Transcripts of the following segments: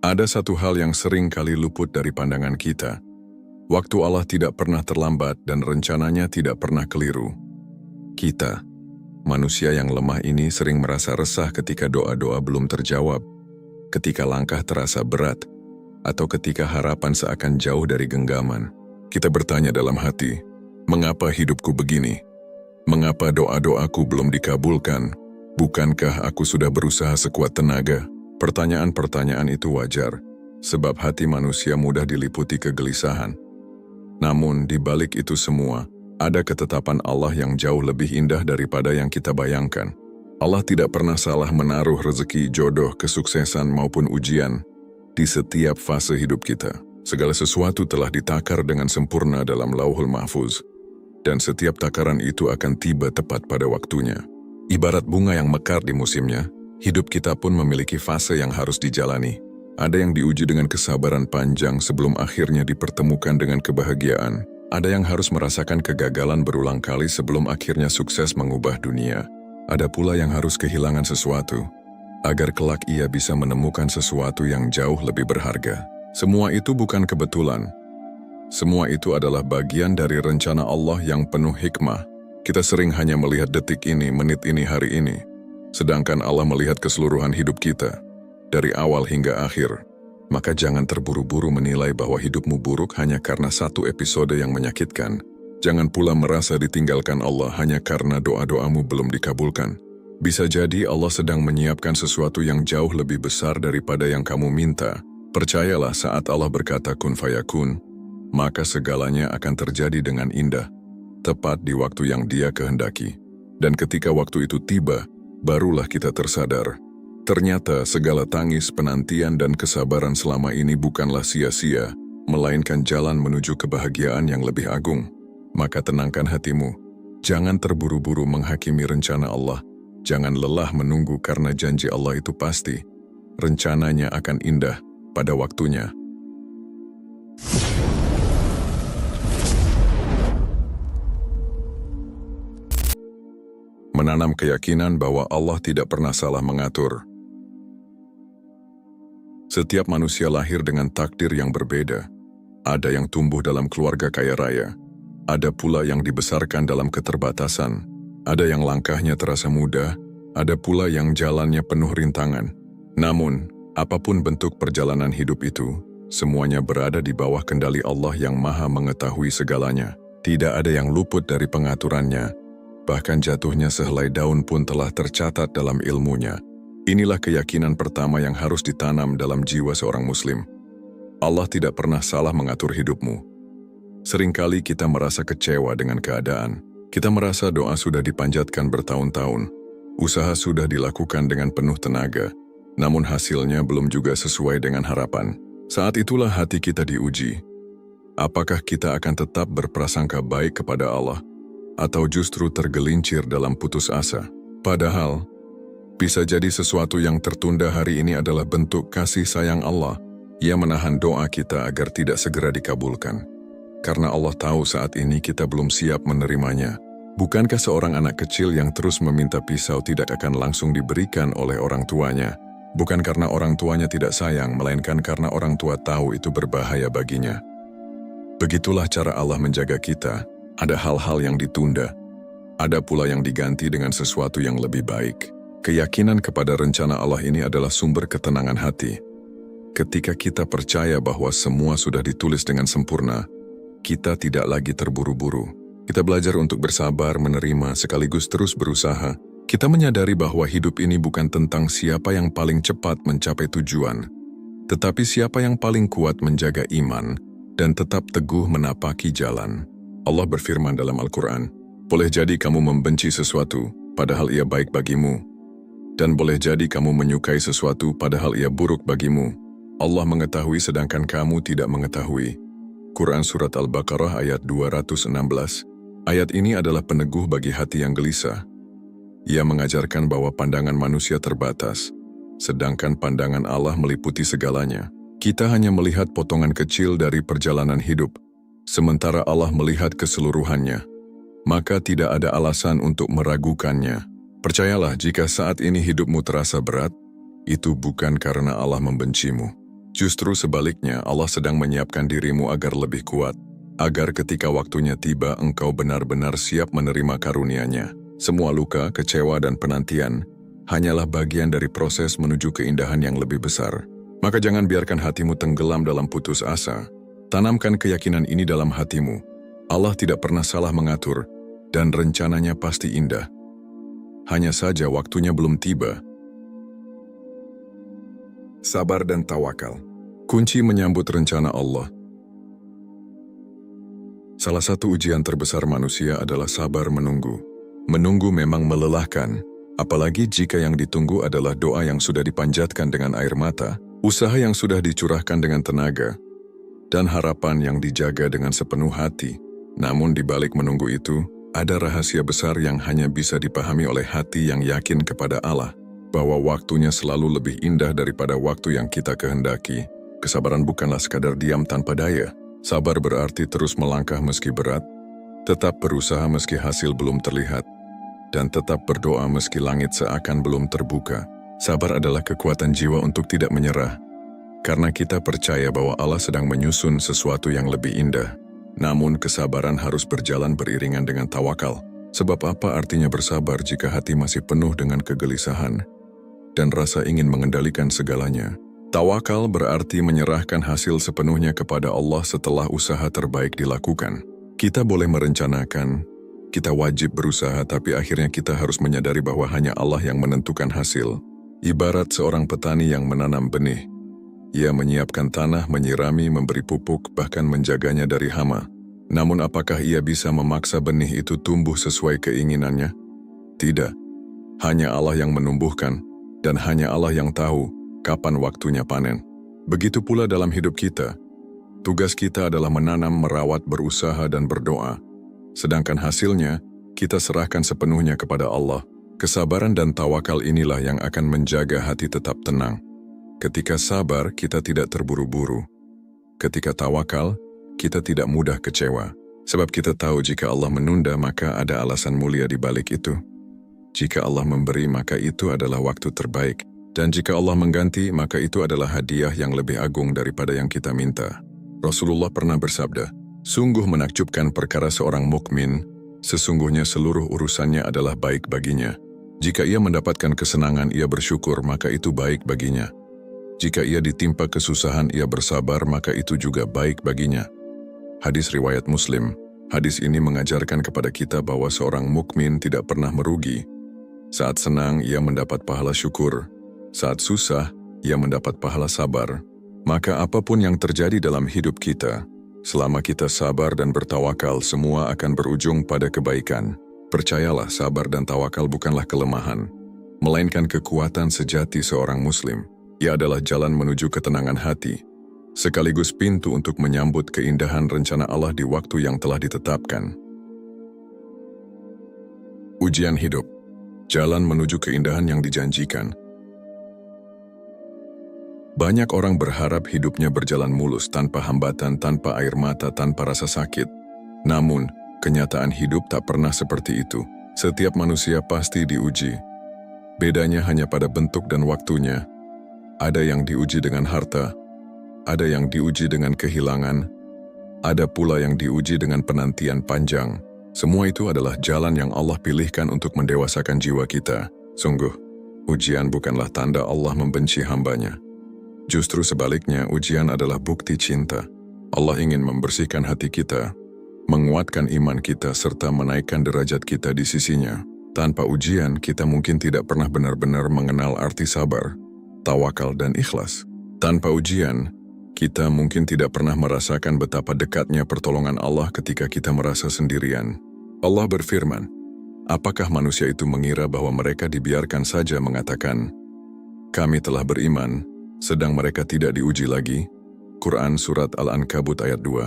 Ada satu hal yang sering kali luput dari pandangan kita. Waktu Allah tidak pernah terlambat dan rencananya tidak pernah keliru. Kita, manusia yang lemah ini sering merasa resah ketika doa-doa belum terjawab, ketika langkah terasa berat, atau ketika harapan seakan jauh dari genggaman. Kita bertanya dalam hati, mengapa hidupku begini? Mengapa doa-doaku belum dikabulkan? Bukankah aku sudah berusaha sekuat tenaga? Pertanyaan-pertanyaan itu wajar, sebab hati manusia mudah diliputi kegelisahan. Namun, di balik itu semua, ada ketetapan Allah yang jauh lebih indah daripada yang kita bayangkan. Allah tidak pernah salah menaruh rezeki, jodoh, kesuksesan maupun ujian di setiap fase hidup kita. Segala sesuatu telah ditakar dengan sempurna dalam Lauhul Mahfuz, dan setiap takaran itu akan tiba tepat pada waktunya. Ibarat bunga yang mekar di musimnya, hidup kita pun memiliki fase yang harus dijalani. Ada yang diuji dengan kesabaran panjang sebelum akhirnya dipertemukan dengan kebahagiaan. Ada yang harus merasakan kegagalan berulang kali sebelum akhirnya sukses mengubah dunia. Ada pula yang harus kehilangan sesuatu, agar kelak ia bisa menemukan sesuatu yang jauh lebih berharga. Semua itu bukan kebetulan. Semua itu adalah bagian dari rencana Allah yang penuh hikmah. Kita sering hanya melihat detik ini, menit ini, hari ini. Sedangkan Allah melihat keseluruhan hidup kita, dari awal hingga akhir. Maka jangan terburu-buru menilai bahwa hidupmu buruk hanya karena satu episode yang menyakitkan. Jangan pula merasa ditinggalkan Allah hanya karena doa-doamu belum dikabulkan. Bisa jadi Allah sedang menyiapkan sesuatu yang jauh lebih besar daripada yang kamu minta. Percayalah, saat Allah berkata kun fayakun, maka segalanya akan terjadi dengan indah, tepat di waktu yang Dia kehendaki. Dan ketika waktu itu tiba, barulah kita tersadar. Ternyata segala tangis, penantian, dan kesabaran selama ini bukanlah sia-sia, melainkan jalan menuju kebahagiaan yang lebih agung. Maka tenangkan hatimu. Jangan terburu-buru menghakimi rencana Allah. Jangan lelah menunggu karena janji Allah itu pasti. Rencananya akan indah pada waktunya. Menanam keyakinan bahwa Allah tidak pernah salah mengatur. Setiap manusia lahir dengan takdir yang berbeda. Ada yang tumbuh dalam keluarga kaya raya. Ada pula yang dibesarkan dalam keterbatasan. Ada yang langkahnya terasa mudah. Ada pula yang jalannya penuh rintangan. Namun, apapun bentuk perjalanan hidup itu, semuanya berada di bawah kendali Allah yang Maha mengetahui segalanya. Tidak ada yang luput dari pengaturannya. Bahkan jatuhnya sehelai daun pun telah tercatat dalam ilmunya. Inilah keyakinan pertama yang harus ditanam dalam jiwa seorang muslim. Allah tidak pernah salah mengatur hidupmu. Seringkali kita merasa kecewa dengan keadaan. Kita merasa doa sudah dipanjatkan bertahun-tahun. Usaha sudah dilakukan dengan penuh tenaga. Namun hasilnya belum juga sesuai dengan harapan. Saat itulah hati kita diuji. Apakah kita akan tetap berprasangka baik kepada Allah, atau justru tergelincir dalam putus asa? Padahal, bisa jadi sesuatu yang tertunda hari ini adalah bentuk kasih sayang Allah. Ia menahan doa kita agar tidak segera dikabulkan. Karena Allah tahu saat ini kita belum siap menerimanya. Bukankah seorang anak kecil yang terus meminta pisau tidak akan langsung diberikan oleh orang tuanya? Bukan karena orang tuanya tidak sayang, melainkan karena orang tua tahu itu berbahaya baginya. Begitulah cara Allah menjaga kita. Ada hal-hal yang ditunda. Ada pula yang diganti dengan sesuatu yang lebih baik. Keyakinan kepada rencana Allah ini adalah sumber ketenangan hati. Ketika kita percaya bahwa semua sudah ditulis dengan sempurna, kita tidak lagi terburu-buru. Kita belajar untuk bersabar, menerima, sekaligus terus berusaha. Kita menyadari bahwa hidup ini bukan tentang siapa yang paling cepat mencapai tujuan, tetapi siapa yang paling kuat menjaga iman dan tetap teguh menapaki jalan. Allah berfirman dalam Al-Quran, boleh jadi kamu membenci sesuatu, padahal ia baik bagimu. Dan boleh jadi kamu menyukai sesuatu padahal ia buruk bagimu. Allah mengetahui sedangkan kamu tidak mengetahui. Quran Surat Al-Baqarah ayat 216. Ayat ini adalah peneguh bagi hati yang gelisah. Ia mengajarkan bahwa pandangan manusia terbatas, sedangkan pandangan Allah meliputi segalanya. Kita hanya melihat potongan kecil dari perjalanan hidup, sementara Allah melihat keseluruhannya. Maka tidak ada alasan untuk meragukannya. Percayalah, jika saat ini hidupmu terasa berat, itu bukan karena Allah membencimu. Justru sebaliknya, Allah sedang menyiapkan dirimu agar lebih kuat, agar ketika waktunya tiba engkau benar-benar siap menerima karunia-Nya. Semua luka, kecewa, dan penantian hanyalah bagian dari proses menuju keindahan yang lebih besar. Maka jangan biarkan hatimu tenggelam dalam putus asa. Tanamkan keyakinan ini dalam hatimu. Allah tidak pernah salah mengatur, dan rencananya pasti indah. Hanya saja waktunya belum tiba. Sabar dan tawakal. Kunci menyambut rencana Allah. Salah satu ujian terbesar manusia adalah sabar menunggu. Menunggu memang melelahkan, apalagi jika yang ditunggu adalah doa yang sudah dipanjatkan dengan air mata, usaha yang sudah dicurahkan dengan tenaga, dan harapan yang dijaga dengan sepenuh hati. Namun di balik menunggu itu, ada rahasia besar yang hanya bisa dipahami oleh hati yang yakin kepada Allah, bahwa waktunya selalu lebih indah daripada waktu yang kita kehendaki. Kesabaran bukanlah sekadar diam tanpa daya. Sabar berarti terus melangkah meski berat, tetap berusaha meski hasil belum terlihat, dan tetap berdoa meski langit seakan belum terbuka. Sabar adalah kekuatan jiwa untuk tidak menyerah, karena kita percaya bahwa Allah sedang menyusun sesuatu yang lebih indah. Namun kesabaran harus berjalan beriringan dengan tawakal. Sebab apa artinya bersabar jika hati masih penuh dengan kegelisahan dan rasa ingin mengendalikan segalanya? Tawakal berarti menyerahkan hasil sepenuhnya kepada Allah setelah usaha terbaik dilakukan. Kita boleh merencanakan, kita wajib berusaha, tapi akhirnya kita harus menyadari bahwa hanya Allah yang menentukan hasil. Ibarat seorang petani yang menanam benih. Ia menyiapkan tanah, menyirami, memberi pupuk, bahkan menjaganya dari hama. Namun apakah ia bisa memaksa benih itu tumbuh sesuai keinginannya? Tidak. Hanya Allah yang menumbuhkan, dan hanya Allah yang tahu kapan waktunya panen. Begitu pula dalam hidup kita. Tugas kita adalah menanam, merawat, berusaha, dan berdoa. Sedangkan hasilnya, kita serahkan sepenuhnya kepada Allah. Kesabaran dan tawakal inilah yang akan menjaga hati tetap tenang. Ketika sabar, kita tidak terburu-buru. Ketika tawakal, kita tidak mudah kecewa. Sebab kita tahu jika Allah menunda, maka ada alasan mulia di balik itu. Jika Allah memberi, maka itu adalah waktu terbaik. Dan jika Allah mengganti, maka itu adalah hadiah yang lebih agung daripada yang kita minta. Rasulullah pernah bersabda, "Sungguh menakjubkan perkara seorang mukmin, sesungguhnya seluruh urusannya adalah baik baginya. Jika ia mendapatkan kesenangan, ia bersyukur, maka itu baik baginya. Jika ia ditimpa kesusahan, ia bersabar, maka itu juga baik baginya." Hadis riwayat Muslim. Hadis ini mengajarkan kepada kita bahwa seorang mukmin tidak pernah merugi. Saat senang, ia mendapat pahala syukur. Saat susah, ia mendapat pahala sabar. Maka apapun yang terjadi dalam hidup kita, selama kita sabar dan bertawakal, semua akan berujung pada kebaikan. Percayalah, sabar dan tawakal bukanlah kelemahan, melainkan kekuatan sejati seorang muslim. Ia adalah jalan menuju ketenangan hati, sekaligus pintu untuk menyambut keindahan rencana Allah di waktu yang telah ditetapkan. Ujian hidup, jalan menuju keindahan yang dijanjikan. Banyak orang berharap hidupnya berjalan mulus, tanpa hambatan, tanpa air mata, tanpa rasa sakit. Namun, kenyataan hidup tak pernah seperti itu. Setiap manusia pasti diuji. Bedanya hanya pada bentuk dan waktunya. Ada yang diuji dengan harta, ada yang diuji dengan kehilangan, ada pula yang diuji dengan penantian panjang. Semua itu adalah jalan yang Allah pilihkan untuk mendewasakan jiwa kita. Sungguh, ujian bukanlah tanda Allah membenci hambanya. Justru sebaliknya, ujian adalah bukti cinta. Allah ingin membersihkan hati kita, menguatkan iman kita, serta menaikkan derajat kita di sisinya. Tanpa ujian, kita mungkin tidak pernah benar-benar mengenal arti sabar, tawakal, dan ikhlas. Tanpa ujian, kita mungkin tidak pernah merasakan betapa dekatnya pertolongan Allah ketika kita merasa sendirian. Allah berfirman, "Apakah manusia itu mengira bahwa mereka dibiarkan saja mengatakan, 'Kami telah beriman,' sedang mereka tidak diuji lagi?" Quran Surat Al-Ankabut ayat 2.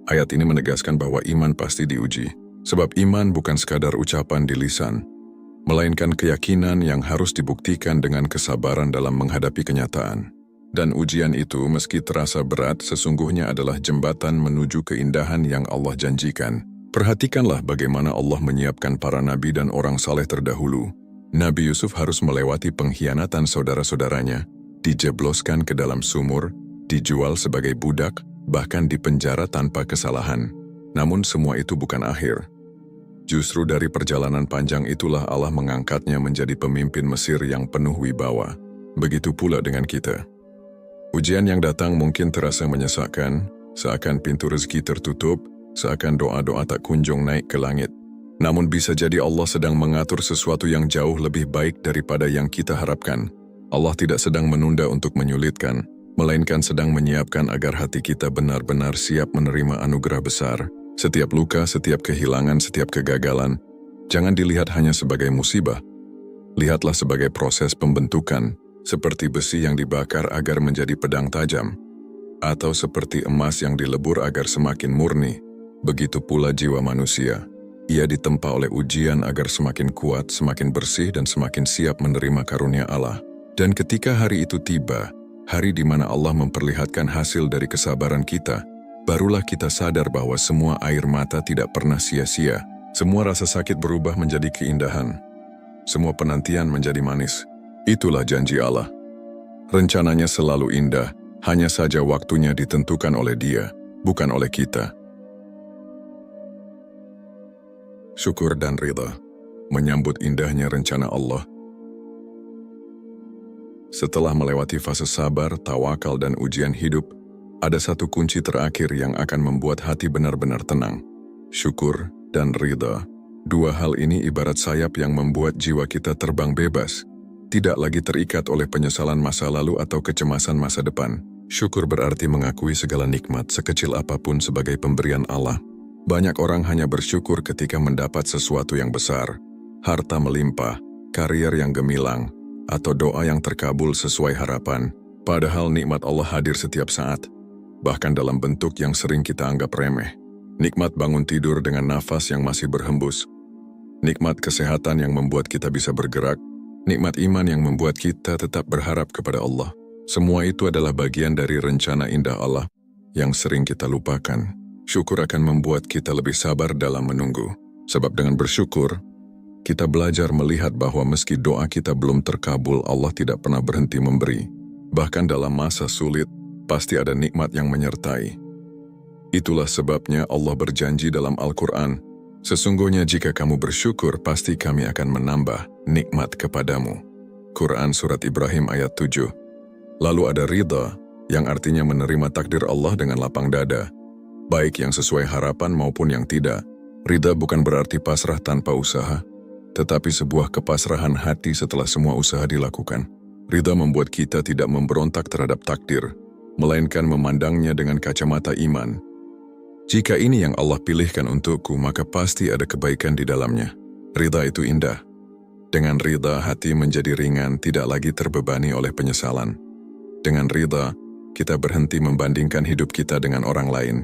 Ayat ini menegaskan bahwa iman pasti diuji. Sebab iman bukan sekadar ucapan di lisan, melainkan keyakinan yang harus dibuktikan dengan kesabaran dalam menghadapi kenyataan. Dan ujian itu, meski terasa berat, sesungguhnya adalah jembatan menuju keindahan yang Allah janjikan. Perhatikanlah bagaimana Allah menyiapkan para nabi dan orang saleh terdahulu. Nabi Yusuf harus melewati pengkhianatan saudara-saudaranya, dijebloskan ke dalam sumur, dijual sebagai budak, bahkan dipenjara tanpa kesalahan. Namun semua itu bukan akhir. Justru dari perjalanan panjang itulah Allah mengangkatnya menjadi pemimpin Mesir yang penuh wibawa. Begitu pula dengan kita. Ujian yang datang mungkin terasa menyesakkan, seakan pintu rezeki tertutup, seakan doa-doa tak kunjung naik ke langit. Namun bisa jadi Allah sedang mengatur sesuatu yang jauh lebih baik daripada yang kita harapkan. Allah tidak sedang menunda untuk menyulitkan, melainkan sedang menyiapkan agar hati kita benar-benar siap menerima anugerah besar. Setiap luka, setiap kehilangan, setiap kegagalan, jangan dilihat hanya sebagai musibah. Lihatlah sebagai proses pembentukan, seperti besi yang dibakar agar menjadi pedang tajam, atau seperti emas yang dilebur agar semakin murni. Begitu pula jiwa manusia. Ia ditempa oleh ujian agar semakin kuat, semakin bersih, dan semakin siap menerima karunia Allah. Dan ketika hari itu tiba, hari di mana Allah memperlihatkan hasil dari kesabaran kita, barulah kita sadar bahwa semua air mata tidak pernah sia-sia. Semua rasa sakit berubah menjadi keindahan. Semua penantian menjadi manis. Itulah janji Allah. Rencananya selalu indah, hanya saja waktunya ditentukan oleh Dia, bukan oleh kita. Syukur dan ridha, menyambut indahnya rencana Allah. Setelah melewati fase sabar, tawakal, dan ujian hidup, ada satu kunci terakhir yang akan membuat hati benar-benar tenang. Syukur dan ridha. Dua hal ini ibarat sayap yang membuat jiwa kita terbang bebas, tidak lagi terikat oleh penyesalan masa lalu atau kecemasan masa depan. Syukur berarti mengakui segala nikmat sekecil apapun sebagai pemberian Allah. Banyak orang hanya bersyukur ketika mendapat sesuatu yang besar, harta melimpah, karier yang gemilang, atau doa yang terkabul sesuai harapan. Padahal nikmat Allah hadir setiap saat, bahkan dalam bentuk yang sering kita anggap remeh. Nikmat bangun tidur dengan nafas yang masih berhembus, nikmat kesehatan yang membuat kita bisa bergerak, nikmat iman yang membuat kita tetap berharap kepada Allah. Semua itu adalah bagian dari rencana indah Allah yang sering kita lupakan. Syukur akan membuat kita lebih sabar dalam menunggu. Sebab dengan bersyukur, kita belajar melihat bahwa meski doa kita belum terkabul, Allah tidak pernah berhenti memberi. Bahkan dalam masa sulit, pasti ada nikmat yang menyertai. Itulah sebabnya Allah berjanji dalam Al-Quran, sesungguhnya jika kamu bersyukur, pasti kami akan menambah nikmat kepadamu. Quran Surat Ibrahim ayat 7. Lalu ada ridha, yang artinya menerima takdir Allah dengan lapang dada, baik yang sesuai harapan maupun yang tidak. Ridha bukan berarti pasrah tanpa usaha, tetapi sebuah kepasrahan hati setelah semua usaha dilakukan. Ridha membuat kita tidak memberontak terhadap takdir, melainkan memandangnya dengan kacamata iman. Jika ini yang Allah pilihkan untukku, maka pasti ada kebaikan di dalamnya. Ridha itu indah. Dengan ridha, hati menjadi ringan, tidak lagi terbebani oleh penyesalan. Dengan ridha, kita berhenti membandingkan hidup kita dengan orang lain.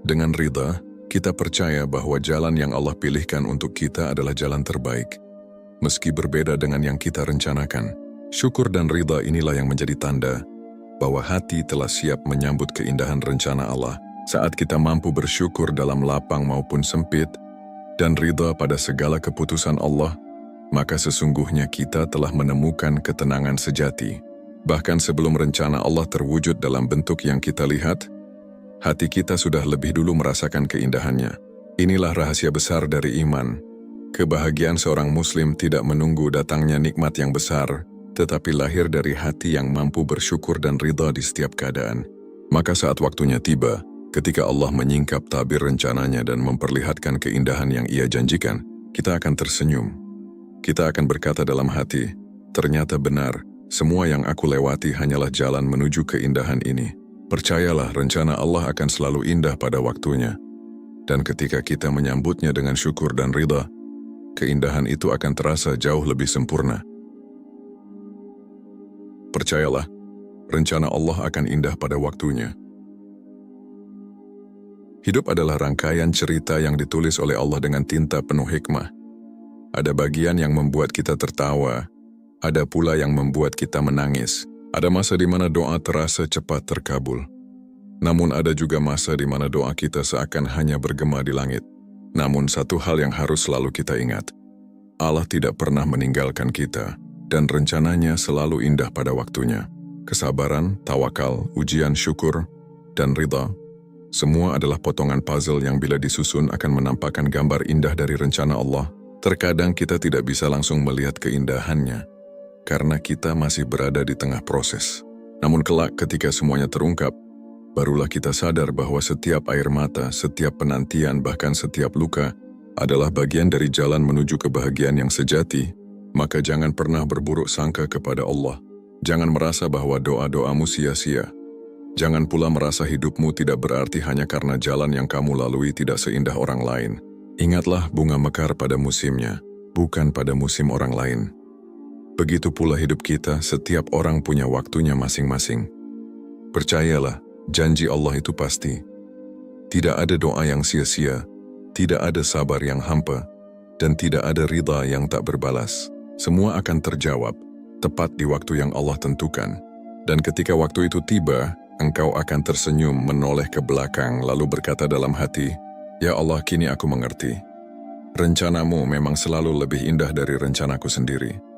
Dengan ridha, kita percaya bahwa jalan yang Allah pilihkan untuk kita adalah jalan terbaik, meski berbeda dengan yang kita rencanakan. Syukur dan ridha inilah yang menjadi tanda bahwa hati telah siap menyambut keindahan rencana Allah. Saat kita mampu bersyukur dalam lapang maupun sempit, dan ridha pada segala keputusan Allah, maka sesungguhnya kita telah menemukan ketenangan sejati. Bahkan sebelum rencana Allah terwujud dalam bentuk yang kita lihat, hati kita sudah lebih dulu merasakan keindahannya. Inilah rahasia besar dari iman. Kebahagiaan seorang muslim tidak menunggu datangnya nikmat yang besar, tetapi lahir dari hati yang mampu bersyukur dan ridha di setiap keadaan. Maka saat waktunya tiba, ketika Allah menyingkap tabir rencananya dan memperlihatkan keindahan yang Ia janjikan, kita akan tersenyum. Kita akan berkata dalam hati, ternyata benar, semua yang aku lewati hanyalah jalan menuju keindahan ini. Percayalah, rencana Allah akan selalu indah pada waktunya. Dan ketika kita menyambutnya dengan syukur dan ridha, keindahan itu akan terasa jauh lebih sempurna. Percayalah, rencana Allah akan indah pada waktunya. Hidup adalah rangkaian cerita yang ditulis oleh Allah dengan tinta penuh hikmah. Ada bagian yang membuat kita tertawa, ada pula yang membuat kita menangis. Ada masa di mana doa terasa cepat terkabul. Namun ada juga masa di mana doa kita seakan hanya bergema di langit. Namun satu hal yang harus selalu kita ingat, Allah tidak pernah meninggalkan kita, dan rencananya selalu indah pada waktunya. kesabaran, tawakal, ujian syukur, dan ridha. Semua adalah potongan puzzle yang bila disusun akan menampakkan gambar indah dari rencana Allah. Terkadang kita tidak bisa langsung melihat keindahannya, karena kita masih berada di tengah proses. Namun kelak ketika semuanya terungkap, barulah kita sadar bahwa setiap air mata, setiap penantian, bahkan setiap luka adalah bagian dari jalan menuju kebahagiaan yang sejati. Maka jangan pernah berburuk sangka kepada Allah. Jangan merasa bahwa doa-doamu sia-sia. Jangan pula merasa hidupmu tidak berarti hanya karena jalan yang kamu lalui tidak seindah orang lain. Ingatlah bunga mekar pada musimnya, bukan pada musim orang lain. Begitu pula hidup kita, setiap orang punya waktunya masing-masing. Percayalah, janji Allah itu pasti. Tidak ada doa yang sia-sia, tidak ada sabar yang hampa, dan tidak ada ridha yang tak berbalas. Semua akan terjawab, tepat di waktu yang Allah tentukan. Dan ketika waktu itu tiba, engkau akan tersenyum menoleh ke belakang lalu berkata dalam hati, "Ya Allah, kini aku mengerti. Rencanamu memang selalu lebih indah dari rencanaku sendiri."